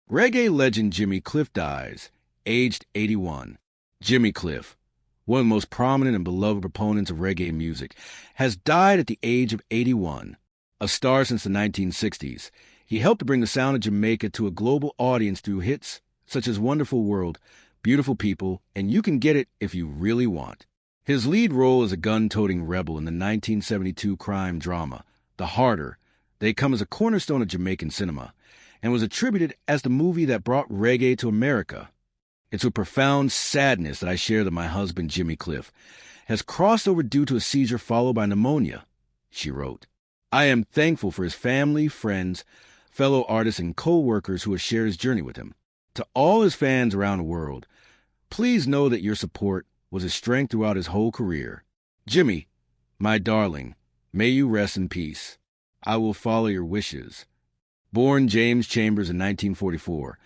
Reggae legend Jimmy Cliff dies, aged 81. Jimmy Cliff, one of the most prominent and beloved proponents of reggae music, has died at the age of 81. A star since the 1960s, he helped to bring the sound of Jamaica to a global audience through hits such as Wonderful World, Beautiful People, and You Can Get It If You Really Want. His lead role as a gun-toting rebel in the 1972 crime drama, The Harder, They Come as a cornerstone of Jamaican cinema, and was attributed as the movie that brought reggae to America. It's with profound sadness that I share that my husband, Jimmy Cliff, has crossed over due to a seizure followed by pneumonia, she wrote. I am thankful for his family, friends, fellow artists, and co-workers who have shared his journey with him. To all his fans around the world, please know that your support was his strength throughout his whole career. Jimmy, my darling, may you rest in peace. I will follow your wishes. Born James Chambers in 1944,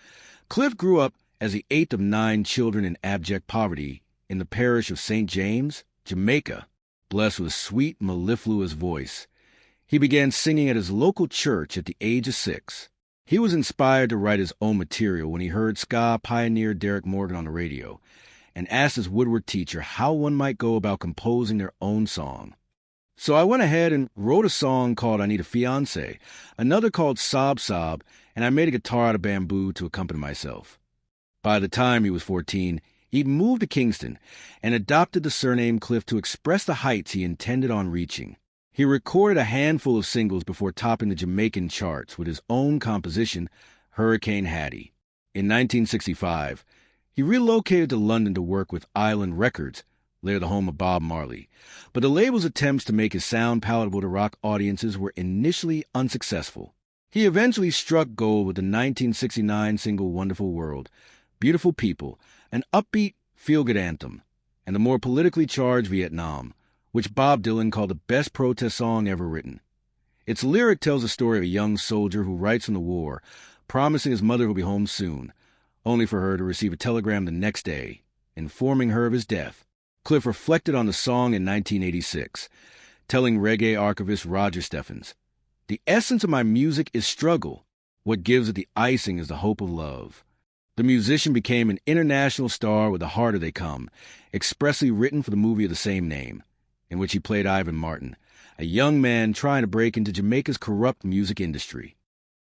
Cliff grew up as the eighth of 9 children in abject poverty in the parish of St. James, Jamaica. Blessed with a sweet, mellifluous voice, he began singing at his local church at the age of 6. He was inspired to write his own material when he heard ska pioneer Derek Morgan on the radio and asked his woodwork teacher how one might go about composing their own song. So I went ahead and wrote a song called I Need a Fiancé, another called Sob Sob, and I made a guitar out of bamboo to accompany myself. By the time he was 14, he'd moved to Kingston and adopted the surname Cliff to express the heights he intended on reaching. He recorded a handful of singles before topping the Jamaican charts with his own composition, Hurricane Hattie. In 1965, he relocated to London to work with Island Records, later the home of Bob Marley, but the label's attempts to make his sound palatable to rock audiences were initially unsuccessful. He eventually struck gold with the 1969 single Wonderful World, Beautiful People, an upbeat, feel-good anthem, and the more politically charged Vietnam, which Bob Dylan called the best protest song ever written. Its lyric tells the story of a young soldier who writes from the war, promising his mother will be home soon, only for her to receive a telegram the next day, informing her of his death. Cliff reflected on the song in 1986, telling reggae archivist Roger Steffens, "The essence of my music is struggle. What gives it the icing is the hope of love." The musician became an international star with The Harder They Come, expressly written for the movie of the same name, in which he played Ivan Martin, a young man trying to break into Jamaica's corrupt music industry.